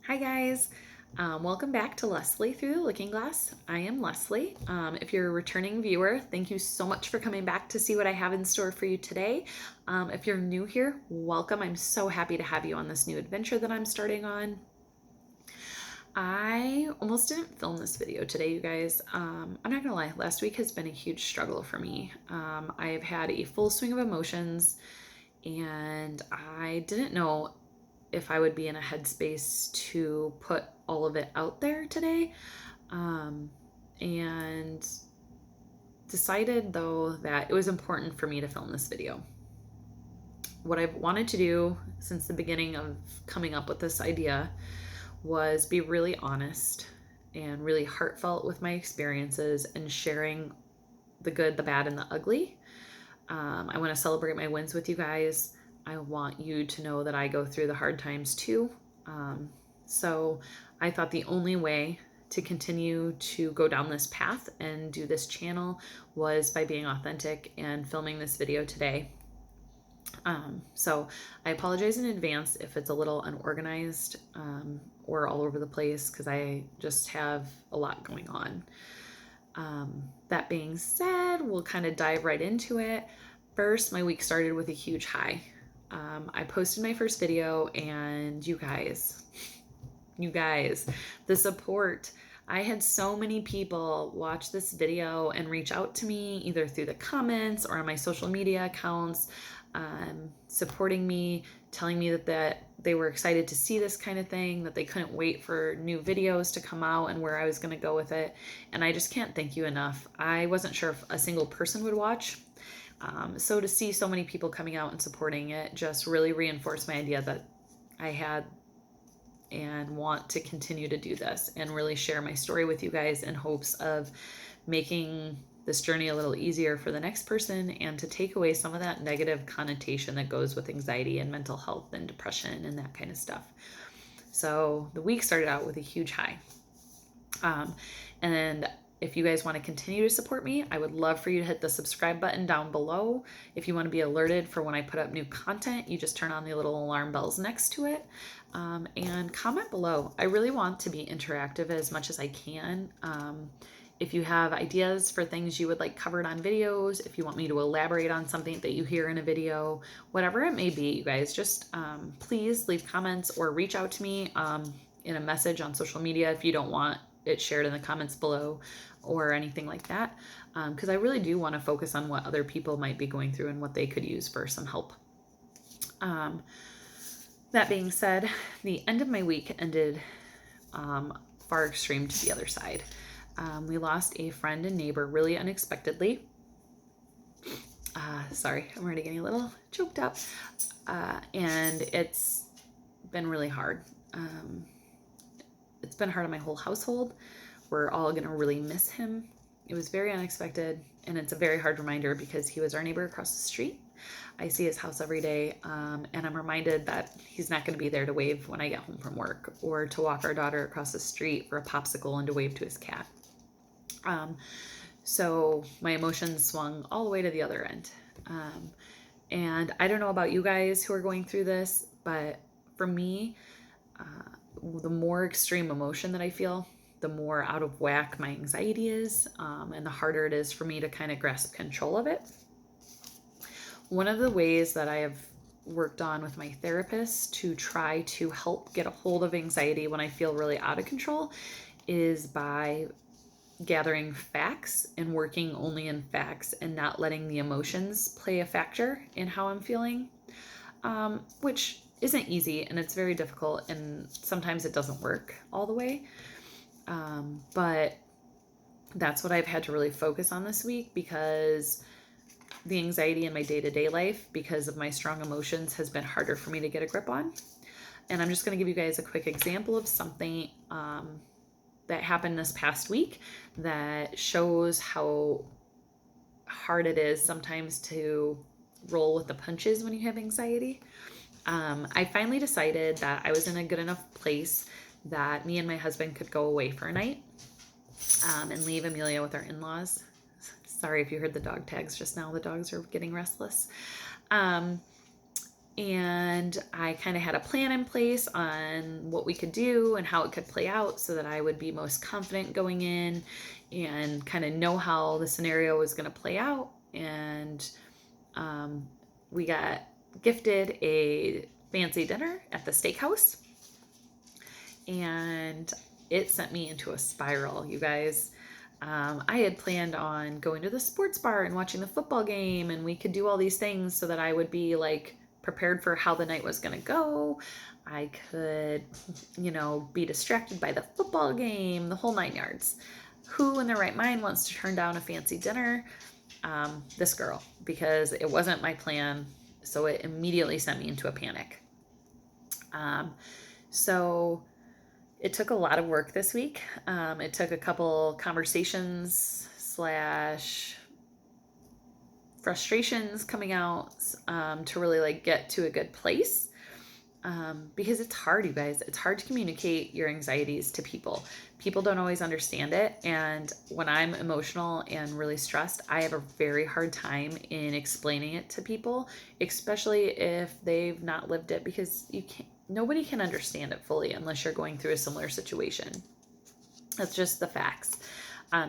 Hi guys, welcome back to Leslie Through the Looking Glass. I am Leslie. If you're a returning viewer, thank you so much for coming back to see what I have in store for you today. If you're new here, welcome. I'm so happy to have you on this new adventure that I'm starting on. I almost didn't film this video today, you guys. I'm not gonna lie, last week has been a huge struggle for me. I've had a full swing of emotions and I didn't know if I would be in a headspace to put all of it out there today. And decided though that it was important for me to film this video. What I've wanted to do since the beginning of coming up with this idea was be really honest and really heartfelt with my experiences and sharing the good, the bad, and the ugly. I want to celebrate my wins with you guys. I want you to know that I go through the hard times too. So I thought the only way to continue to go down this path and do this channel was by being authentic and filming this video today. So I apologize in advance if it's a little unorganized or all over the place because I just have a lot going on. That being said, we'll kind of dive right into it. First, my week started with a huge high. I posted my first video and you guys, the support. I had so many people watch this video and reach out to me either through the comments or on my social media accounts, supporting me, telling me that they were excited to see this kind of thing, that they couldn't wait for new videos to come out and where I was going to go with it. And I just can't thank you enough. I wasn't sure if a single person would watch. So to see so many people coming out and supporting it just really reinforced my idea that I had and want to continue to do this and really share my story with you guys in hopes of making this journey a little easier for the next person and to take away some of that negative connotation that goes with anxiety and mental health and depression and that kind of stuff. So the week started out with a huge high. And if you guys want to continue to support me, I would love for you to hit the subscribe button down below. If you want to be alerted for when I put up new content, you just turn on the little alarm bells next to it. And comment below. I really want to be interactive as much as I can. If you have ideas for things you would like covered on videos, if you want me to elaborate on something that you hear in a video, whatever it may be, you guys, just please leave comments or reach out to me in a message on social media if you don't want it shared in the comments below or anything like that, because I really do want to focus on what other people might be going through and what they could use for some help. That being said, the end of my week ended far extreme to the other side. We lost a friend and neighbor really unexpectedly. Sorry, I'm already getting a little choked up. And it's been really hard. It's been hard on my whole household. We're all going to really miss him. It was very unexpected, and it's a very hard reminder because he was our neighbor across the street. I see his house every day, and I'm reminded that he's not going to be there to wave when I get home from work or to walk our daughter across the street for a popsicle and to wave to his cat. So my emotions swung all the way to the other end. And I don't know about you guys who are going through this, but for me, the more extreme emotion that I feel, the more out of whack my anxiety is, and the harder it is for me to kind of grasp control of it. One of the ways that I have worked on with my therapist to try to help get a hold of anxiety when I feel really out of control is by gathering facts and working only in facts and not letting the emotions play a factor in how I'm feeling, which isn't easy and it's very difficult and sometimes it doesn't work all the way. But that's what I've had to really focus on this week because the anxiety in my day-to-day life because of my strong emotions has been harder for me to get a grip on. And I'm just going to give you guys a quick example of something that happened this past week that shows how hard it is sometimes to roll with the punches when you have anxiety. I finally decided that I was in a good enough place that me and my husband could go away for a night and leave Amelia with our in-laws. Sorry if you heard the dog tags just now. The dogs are getting restless. And I kind of had a plan in place on what we could do and how it could play out so that I would be most confident going in and kind of know how the scenario was going to play out. And we got gifted a fancy dinner at the steakhouse, and it sent me into a spiral, you guys. I had planned on going to the sports bar and watching the football game, and we could do all these things so that I would be like prepared for how the night was going to go. I could, be distracted by the football game, the whole 9 yards. Who in their right mind wants to turn down a fancy dinner? This girl, because it wasn't my plan. So it immediately sent me into a panic. So it took a lot of work this week. It took a couple conversations / frustrations coming out to really like get to a good place. Because it's hard, you guys. It's hard to communicate your anxieties to people. People don't always understand it. And when I'm emotional and really stressed, I have a very hard time in explaining it to people, especially if they've not lived it, because nobody can understand it fully unless you're going through a similar situation. That's just the facts.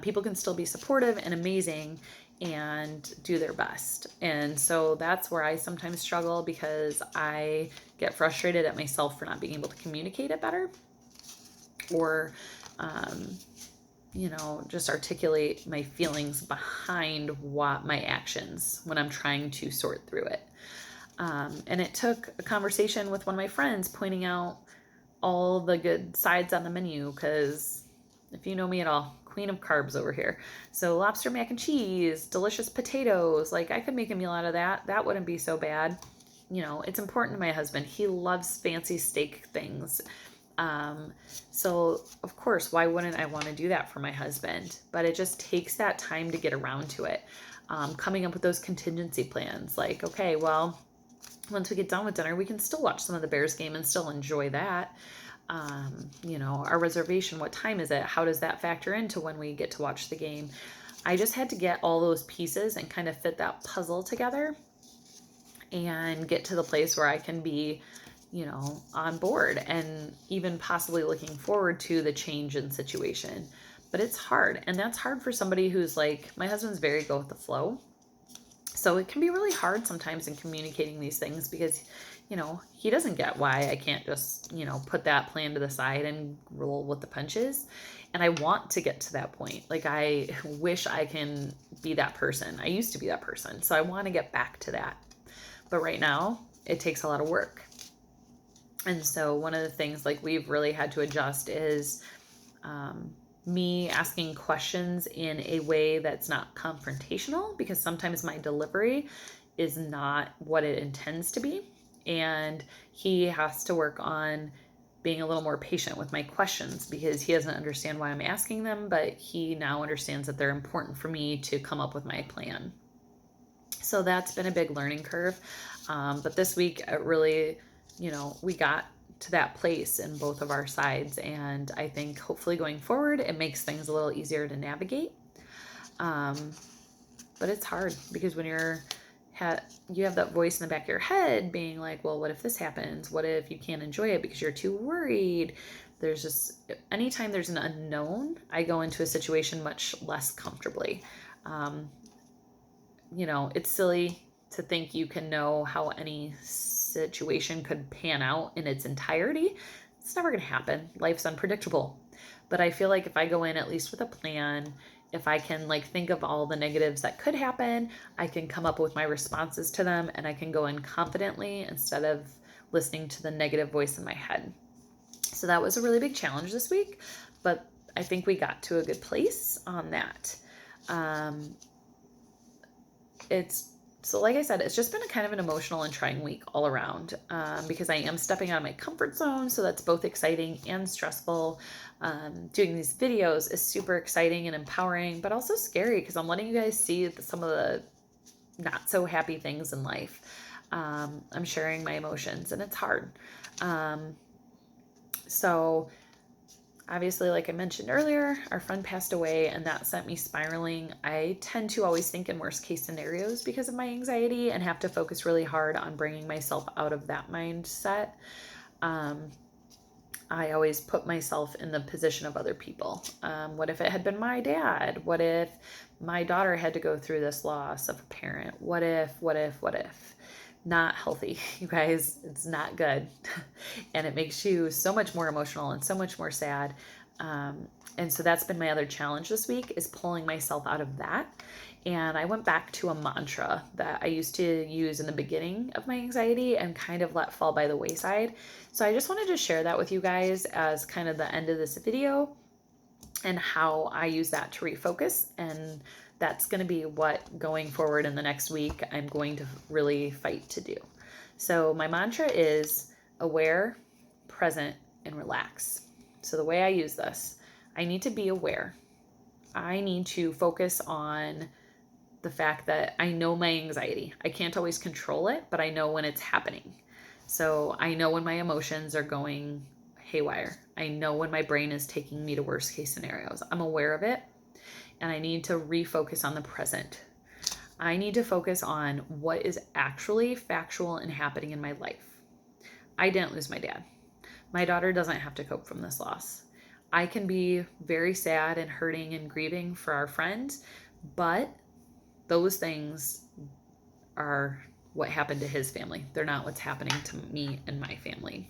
People can still be supportive and amazing and do their best. And so that's where I sometimes struggle, because I get frustrated at myself for not being able to communicate it better, or, just articulate my feelings behind what my actions when I'm trying to sort through it. And it took a conversation with one of my friends pointing out all the good sides on the menu, because if you know me at all, queen of carbs over here. So lobster mac and cheese, delicious potatoes, like I could make a meal out of that. That wouldn't be so bad. It's important to my husband. He loves fancy steak things. So of course, why wouldn't I want to do that for my husband? But it just takes that time to get around to it. Coming up with those contingency plans, like, okay, well, once we get done with dinner, we can still watch some of the Bears game and still enjoy that. Our reservation, what time is it? How does that factor into when we get to watch the game? I just had to get all those pieces and kind of fit that puzzle together and get to the place where I can be, on board and even possibly looking forward to the change in situation. But it's hard. And that's hard for somebody who's like, my husband's very go with the flow. So it can be really hard sometimes in communicating these things, because, he doesn't get why I can't just, put that plan to the side and roll with the punches. And I want to get to that point. Like, I wish I can be that person. I used to be that person. So I want to get back to that. But right now, it takes a lot of work. And so one of the things like we've really had to adjust is me asking questions in a way that's not confrontational, because sometimes my delivery is not what it intends to be. And he has to work on being a little more patient with my questions, because he doesn't understand why I'm asking them, but he now understands that they're important for me to come up with my plan. So that's been a big learning curve. But this week, it really, we got to that place in both of our sides. And I think hopefully going forward, it makes things a little easier to navigate. But it's hard, because when you have that voice in the back of your head being like, well, what if this happens? What if you can't enjoy it because you're too worried? There's just, anytime there's an unknown, I go into a situation much less comfortably. It's silly to think you can know how any situation could pan out in its entirety. It's never going to happen. Life's unpredictable. But I feel like if I go in at least with a plan, if I can think of all the negatives that could happen, I can come up with my responses to them, and I can go in confidently instead of listening to the negative voice in my head. So that was a really big challenge this week, but I think we got to a good place on that. So like I said, it's just been a kind of an emotional and trying week all around, because I am stepping out of my comfort zone. So that's both exciting and stressful. Doing these videos is super exciting and empowering, but also scary, because I'm letting you guys see some of the not so happy things in life. I'm sharing my emotions, and it's hard. So Obviously, like I mentioned earlier, our friend passed away and that sent me spiraling. I tend to always think in worst case scenarios because of my anxiety and have to focus really hard on bringing myself out of that mindset. I always put myself in the position of other people. What if it had been my dad? What if my daughter had to go through this loss of a parent? What if? Not healthy, you guys. It's not good. And it makes you so much more emotional and so much more sad. And so that's been my other challenge this week, is pulling myself out of that. And I went back to a mantra that I used to use in the beginning of my anxiety and kind of let fall by the wayside. So I just wanted to share that with you guys as kind of the end of this video, and how I use that to refocus. And that's going to be what, going forward in the next week, I'm going to really fight to do. So my mantra is aware, present, and relax. So the way I use this, I need to be aware. I need to focus on the fact that I know my anxiety. I can't always control it, but I know when it's happening. So I know when my emotions are going haywire. I know when my brain is taking me to worst case scenarios. I'm aware of it, and I need to refocus on the present. I need to focus on what is actually factual and happening in my life. I didn't lose my dad. My daughter doesn't have to cope from this loss. I can be very sad and hurting and grieving for our friend, but those things are what happened to his family. They're not what's happening to me and my family.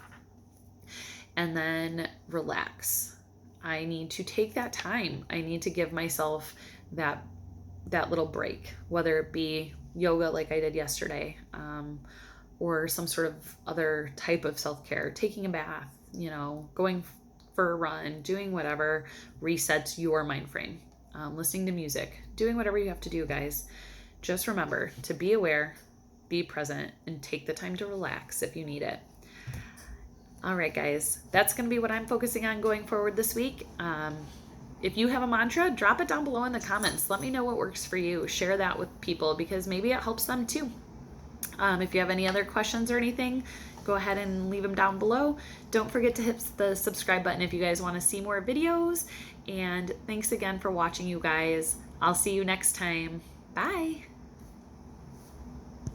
And then relax. I need to take that time. I need to give myself that little break, whether it be yoga like I did yesterday, or some sort of other type of self-care, taking a bath, going for a run, doing whatever resets your mind frame, listening to music, doing whatever you have to do, guys. Just remember to be aware, be present, and take the time to relax if you need it. All right, guys, that's going to be what I'm focusing on going forward this week. If you have a mantra, drop it down below in the comments. Let me know what works for you. Share that with people because maybe it helps them too. If you have any other questions or anything, go ahead and leave them down below. Don't forget to hit the subscribe button if you guys want to see more videos. And thanks again for watching, you guys. I'll see you next time. Bye.